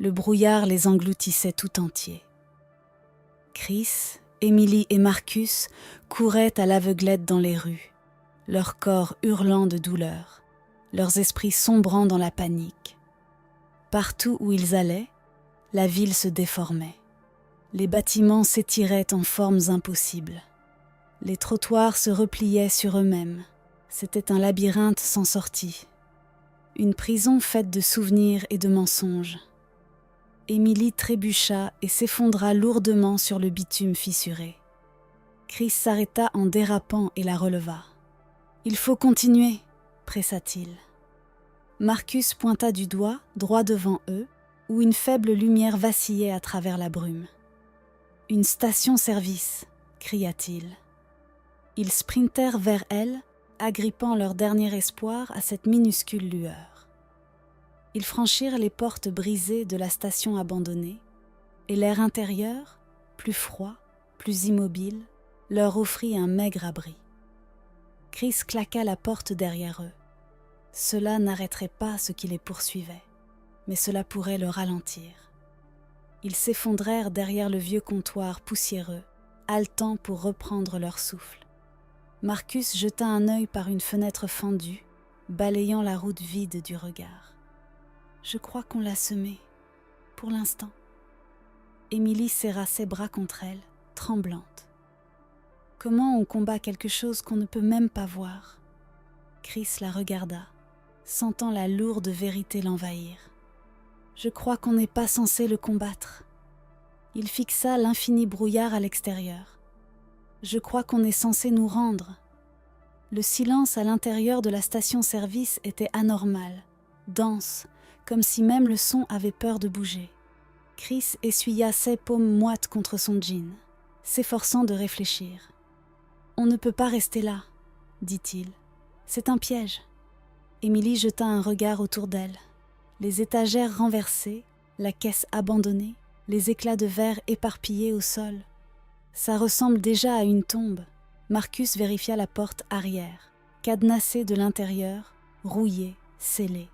Le brouillard les engloutissait tout entiers. Chris, Emily et Marcus couraient à l'aveuglette dans les rues, leurs corps hurlant de douleur, leurs esprits sombrant dans la panique. Partout où ils allaient, la ville se déformait. Les bâtiments s'étiraient en formes impossibles. Les trottoirs se repliaient sur eux-mêmes. C'était un labyrinthe sans sortie. Une prison faite de souvenirs et de mensonges. Emily trébucha et s'effondra lourdement sur le bitume fissuré. Chris s'arrêta en dérapant et la releva. « Il faut continuer », pressa-t-il. Marcus pointa du doigt, droit devant eux, où une faible lumière vacillait à travers la brume. « Une station-service », cria-t-il. Ils sprintèrent vers elle, agrippant leur dernier espoir à cette minuscule lueur. Ils franchirent les portes brisées de la station abandonnée, et l'air intérieur, plus froid, plus immobile, leur offrit un maigre abri. Chris claqua la porte derrière eux. Cela n'arrêterait pas ce qui les poursuivait, mais cela pourrait le ralentir. Ils s'effondrèrent derrière le vieux comptoir poussiéreux, haletants pour reprendre leur souffle. Marcus jeta un œil par une fenêtre fendue, balayant la route vide du regard. « Je crois qu'on l'a semé, pour l'instant. » Emily serra ses bras contre elle, tremblante. « Comment on combat quelque chose qu'on ne peut même pas voir ?» Chris la regarda, sentant la lourde vérité l'envahir. « Je crois qu'on n'est pas censé le combattre. » Il fixa l'infini brouillard à l'extérieur. « Je crois qu'on est censé nous rendre. » Le silence à l'intérieur de la station-service était anormal, dense, comme si même le son avait peur de bouger. Chris essuya ses paumes moites contre son jean, s'efforçant de réfléchir. « On ne peut pas rester là, » dit-il. « C'est un piège. » Emily jeta un regard autour d'elle. Les étagères renversées, la caisse abandonnée, les éclats de verre éparpillés au sol. Ça ressemble déjà à une tombe. Marcus vérifia la porte arrière, cadenassée de l'intérieur, rouillée, scellée.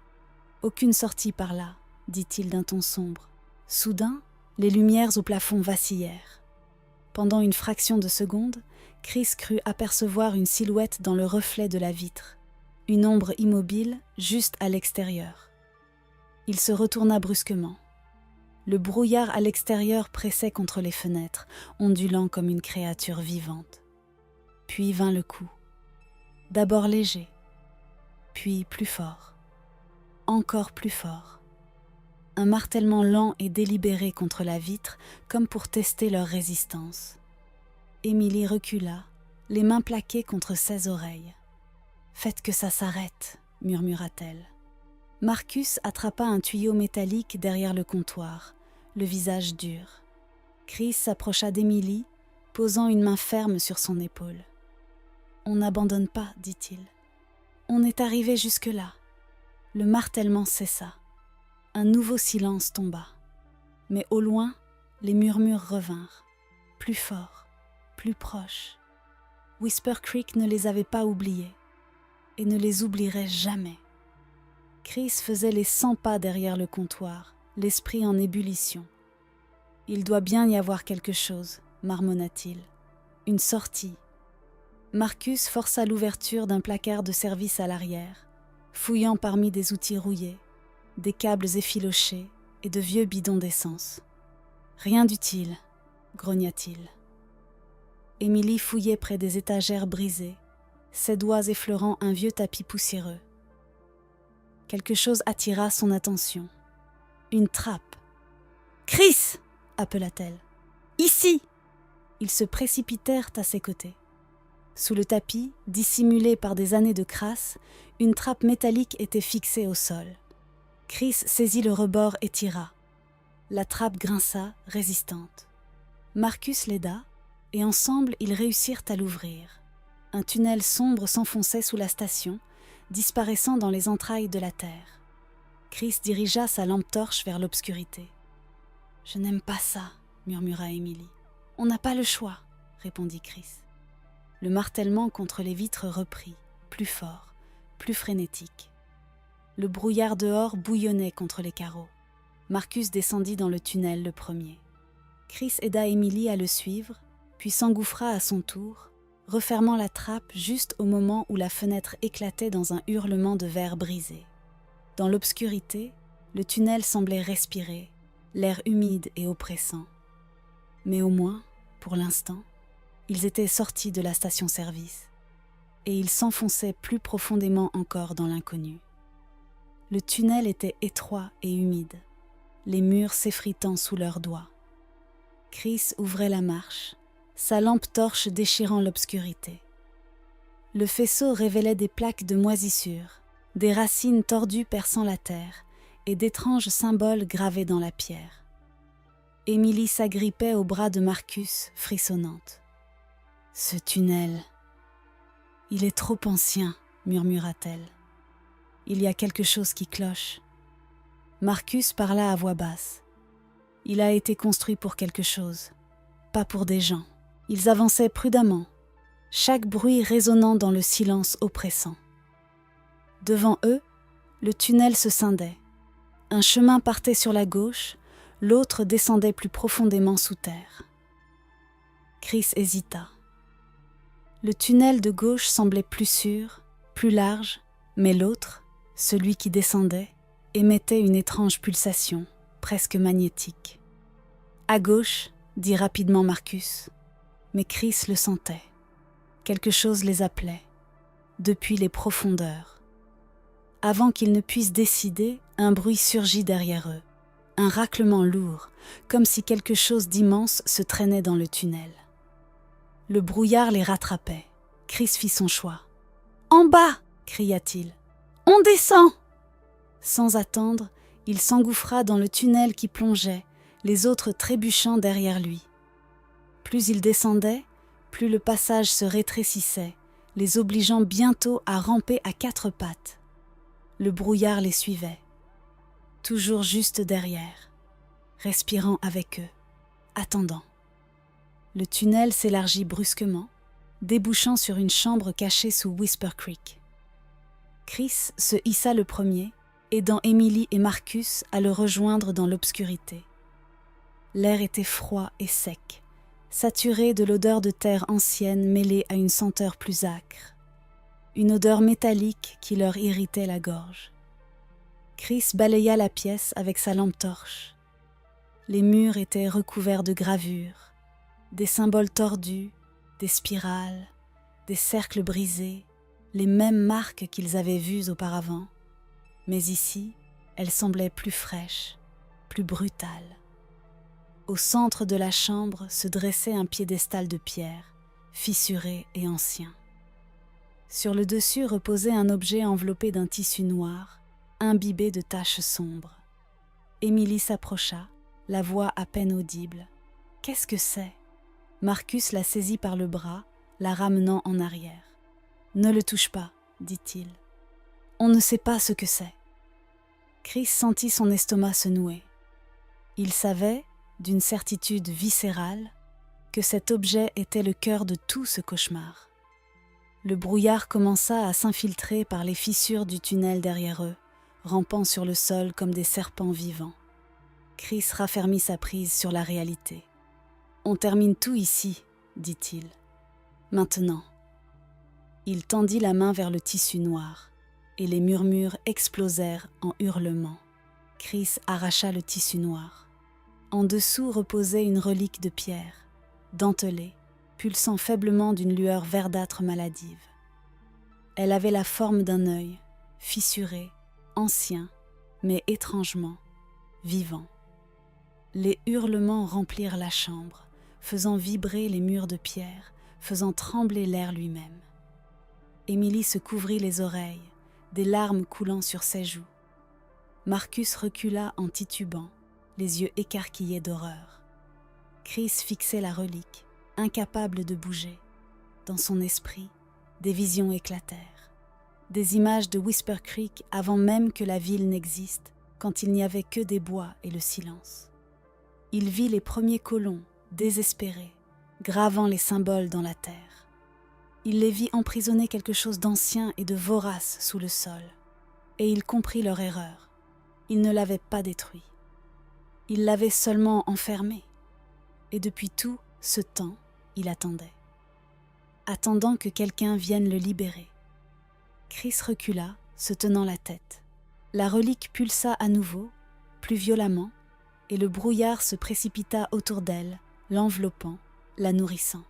Aucune sortie par là, dit-il d'un ton sombre. Soudain, les lumières au plafond vacillèrent. Pendant une fraction de seconde, Chris crut apercevoir une silhouette dans le reflet de la vitre, une ombre immobile juste à l'extérieur. Il se retourna brusquement. Le brouillard à l'extérieur pressait contre les fenêtres, ondulant comme une créature vivante. Puis vint le coup. D'abord léger, puis plus fort. Encore plus fort. Un martèlement lent et délibéré contre la vitre, comme pour tester leur résistance. Emily recula, les mains plaquées contre ses oreilles. « Faites que ça s'arrête », murmura-t-elle. Marcus attrapa un tuyau métallique derrière le comptoir, le visage dur. Chris s'approcha d'Emily, posant une main ferme sur son épaule. « On n'abandonne pas, dit-il. On est arrivé jusque-là. » Le martèlement cessa. Un nouveau silence tomba. Mais au loin, les murmures revinrent, plus forts, plus proches. Whisper Creek ne les avait pas oubliés, et ne les oublierait jamais. Chris faisait les 100 pas derrière le comptoir, l'esprit en ébullition. « Il doit bien y avoir quelque chose, » marmonna-t-il. « Une sortie. » Marcus força l'ouverture d'un placard de service à l'arrière, fouillant parmi des outils rouillés, des câbles effilochés et de vieux bidons d'essence. « Rien d'utile, » grogna-t-il. Emily fouillait près des étagères brisées, ses doigts effleurant un vieux tapis poussiéreux. Quelque chose attira son attention. Une trappe. « Chris !» appela-t-elle. « Ici !» Ils se précipitèrent à ses côtés. Sous le tapis, dissimulé par des années de crasse, une trappe métallique était fixée au sol. Chris saisit le rebord et tira. La trappe grinça, résistante. Marcus l'aida, et ensemble ils réussirent à l'ouvrir. Un tunnel sombre s'enfonçait sous la station, disparaissant dans les entrailles de la terre. Chris dirigea sa lampe torche vers l'obscurité. « Je n'aime pas ça, » murmura Emily. « On n'a pas le choix, » répondit Chris. Le martèlement contre les vitres reprit, plus fort, plus frénétique. Le brouillard dehors bouillonnait contre les carreaux. Marcus descendit dans le tunnel le premier. Chris aida Emily à le suivre, puis s'engouffra à son tour, refermant la trappe juste au moment où la fenêtre éclatait dans un hurlement de verre brisé. Dans l'obscurité, le tunnel semblait respirer, l'air humide et oppressant. Mais au moins, pour l'instant, ils étaient sortis de la station-service, et ils s'enfonçaient plus profondément encore dans l'inconnu. Le tunnel était étroit et humide, les murs s'effritant sous leurs doigts. Chris ouvrait la marche, sa lampe torche déchirant l'obscurité. Le faisceau révélait des plaques de moisissure, des racines tordues perçant la terre et d'étranges symboles gravés dans la pierre. Emily s'agrippait au bras de Marcus, frissonnante. « Ce tunnel, il est trop ancien, » murmura-t-elle. « Il y a quelque chose qui cloche. » Marcus parla à voix basse. Il a été construit pour quelque chose, pas pour des gens. Ils avançaient prudemment, chaque bruit résonnant dans le silence oppressant. Devant eux, le tunnel se scindait. Un chemin partait sur la gauche, l'autre descendait plus profondément sous terre. Chris hésita. Le tunnel de gauche semblait plus sûr, plus large, mais l'autre, celui qui descendait, émettait une étrange pulsation, presque magnétique. « À gauche », dit rapidement Marcus, mais Chris le sentait. Quelque chose les appelait, depuis les profondeurs. Avant qu'ils ne puissent décider, un bruit surgit derrière eux, un raclement lourd, comme si quelque chose d'immense se traînait dans le tunnel. Le brouillard les rattrapait. Chris fit son choix. « En bas !» cria-t-il. « On descend !» Sans attendre, il s'engouffra dans le tunnel qui plongeait, les autres trébuchant derrière lui. Plus il descendait, plus le passage se rétrécissait, les obligeant bientôt à ramper à quatre pattes. Le brouillard les suivait, toujours juste derrière, respirant avec eux, attendant. Le tunnel s'élargit brusquement, débouchant sur une chambre cachée sous Whisper Creek. Chris se hissa le premier, aidant Emily et Marcus à le rejoindre dans l'obscurité. L'air était froid et sec, saturé de l'odeur de terre ancienne mêlée à une senteur plus âcre, une odeur métallique qui leur irritait la gorge. Chris balaya la pièce avec sa lampe torche. Les murs étaient recouverts de gravures, des symboles tordus, des spirales, des cercles brisés, les mêmes marques qu'ils avaient vues auparavant. Mais ici, elles semblaient plus fraîches, plus brutales. Au centre de la chambre se dressait un piédestal de pierre, fissuré et ancien. Sur le dessus reposait un objet enveloppé d'un tissu noir, imbibé de taches sombres. Emily s'approcha, la voix à peine audible. « Qu'est-ce que c'est ?» Marcus la saisit par le bras, la ramenant en arrière. « Ne le touche pas, » dit-il. « On ne sait pas ce que c'est. » Chris sentit son estomac se nouer. Il savait, d'une certitude viscérale, que cet objet était le cœur de tout ce cauchemar. Le brouillard commença à s'infiltrer par les fissures du tunnel derrière eux, rampant sur le sol comme des serpents vivants. Chris raffermit sa prise sur la réalité. « On termine tout ici, » dit-il. « Maintenant. » Il tendit la main vers le tissu noir, et les murmures explosèrent en hurlements. Chris arracha le tissu noir. En dessous reposait une relique de pierre, dentelée, pulsant faiblement d'une lueur verdâtre maladive. Elle avait la forme d'un œil, fissuré, ancien, mais étrangement vivant. Les hurlements remplirent la chambre, faisant vibrer les murs de pierre, faisant trembler l'air lui-même. Emily se couvrit les oreilles, des larmes coulant sur ses joues. Marcus recula en titubant, les yeux écarquillés d'horreur. Chris fixait la relique, incapable de bouger. Dans son esprit, des visions éclatèrent. Des images de Whisper Creek avant même que la ville n'existe, quand il n'y avait que des bois et le silence. Il vit les premiers colons, désespérés, gravant les symboles dans la terre. Il les vit emprisonner quelque chose d'ancien et de vorace sous le sol. Et il comprit leur erreur. Ils ne l'avaient pas détruit. Il l'avait seulement enfermé. Et depuis tout ce temps, il attendait. Attendant que quelqu'un vienne le libérer. Chris recula, se tenant la tête. La relique pulsa à nouveau, plus violemment, et le brouillard se précipita autour d'elle, l'enveloppant, la nourrissant.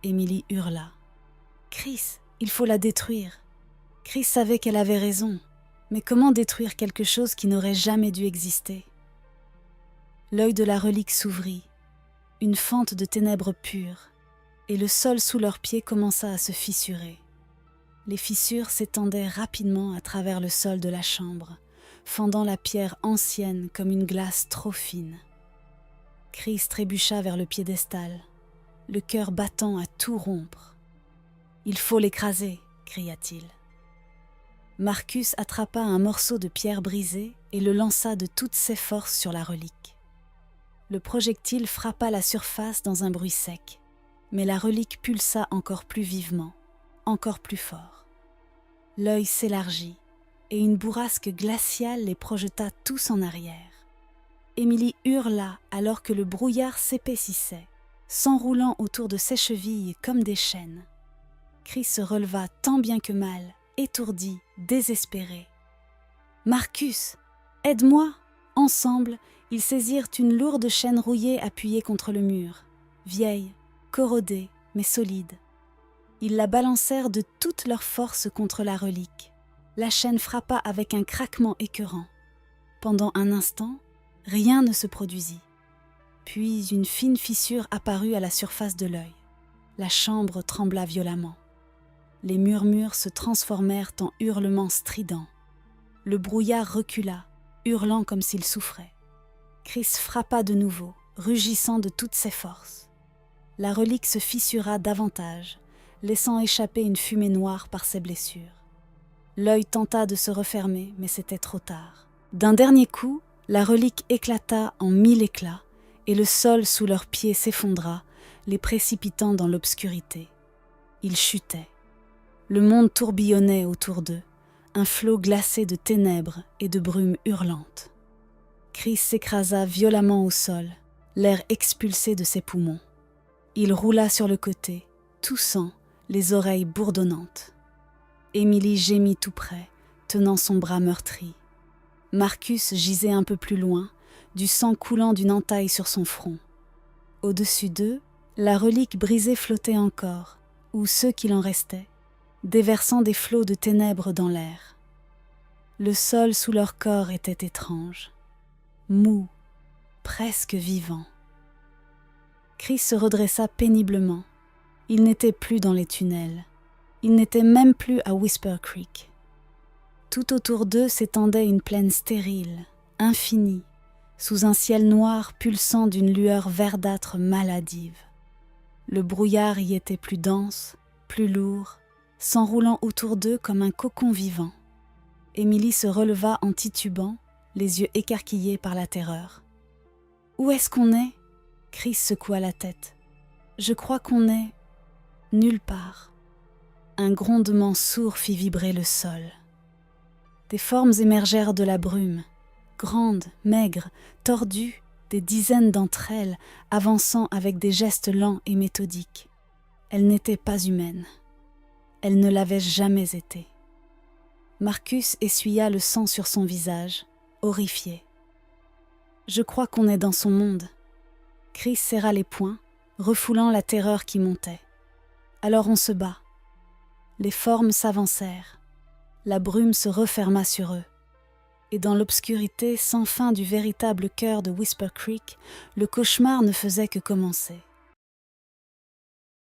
Emily hurla. « Chris, il faut la détruire !» Chris savait qu'elle avait raison, mais comment détruire quelque chose qui n'aurait jamais dû exister? L'œil de la relique s'ouvrit, une fente de ténèbres pures, et le sol sous leurs pieds commença à se fissurer. Les fissures s'étendaient rapidement à travers le sol de la chambre, fendant la pierre ancienne comme une glace trop fine. Chris trébucha vers le piédestal, le cœur battant à tout rompre. « Il faut l'écraser !» cria-t-il. Marcus attrapa un morceau de pierre brisée et le lança de toutes ses forces sur la relique. Le projectile frappa la surface dans un bruit sec, mais la relique pulsa encore plus vivement, encore plus fort. L'œil s'élargit et une bourrasque glaciale les projeta tous en arrière. Emily hurla alors que le brouillard s'épaississait, s'enroulant autour de ses chevilles comme des chaînes. Chris se releva tant bien que mal, étourdi, désespéré. « Marcus, aide-moi !» Ensemble, ils saisirent une lourde chaîne rouillée appuyée contre le mur, vieille, corrodée, mais solide. Ils la balancèrent de toute leur force contre la relique. La chaîne frappa avec un craquement écœurant. Pendant un instant, rien ne se produisit. Puis une fine fissure apparut à la surface de l'œil. La chambre trembla violemment. Les murmures se transformèrent en hurlements stridents. Le brouillard recula, hurlant comme s'il souffrait. Chris frappa de nouveau, rugissant de toutes ses forces. La relique se fissura davantage, laissant échapper une fumée noire par ses blessures. L'œil tenta de se refermer, mais c'était trop tard. D'un dernier coup, la relique éclata en 1000 éclats, et le sol sous leurs pieds s'effondra, les précipitant dans l'obscurité. Ils chutaient. Le monde tourbillonnait autour d'eux, un flot glacé de ténèbres et de brumes hurlantes. Chris s'écrasa violemment au sol, l'air expulsé de ses poumons. Il roula sur le côté, toussant, les oreilles bourdonnantes. Emily gémit tout près, tenant son bras meurtri. Marcus gisait un peu plus loin, du sang coulant d'une entaille sur son front. Au-dessus d'eux, la relique brisée flottait encore, ou ceux qu'il en restait, déversant des flots de ténèbres dans l'air. Le sol sous leur corps était étrange, mou, presque vivant. Chris se redressa péniblement. Il n'était plus dans les tunnels. Il n'était même plus à Whisper Creek. Tout autour d'eux s'étendait une plaine stérile, infinie, sous un ciel noir pulsant d'une lueur verdâtre maladive. Le brouillard y était plus dense, plus lourd, s'enroulant autour d'eux comme un cocon vivant. Emily se releva en titubant, les yeux écarquillés par la terreur. « Où est-ce qu'on est ?» Chris secoua la tête. « Je crois qu'on est nulle part. » Un grondement sourd fit vibrer le sol. Des formes émergèrent de la brume, grandes, maigres, tordues, des dizaines d'entre elles, avançant avec des gestes lents et méthodiques. Elles n'étaient pas humaines. Elles ne l'avaient jamais été. Marcus essuya le sang sur son visage, horrifié. « Je crois qu'on est dans son monde. » Chris serra les poings, refoulant la terreur qui montait. « Alors on se bat. » Les formes s'avancèrent. La brume se referma sur eux. Et dans l'obscurité sans fin du véritable cœur de Whisper Creek, le cauchemar ne faisait que commencer.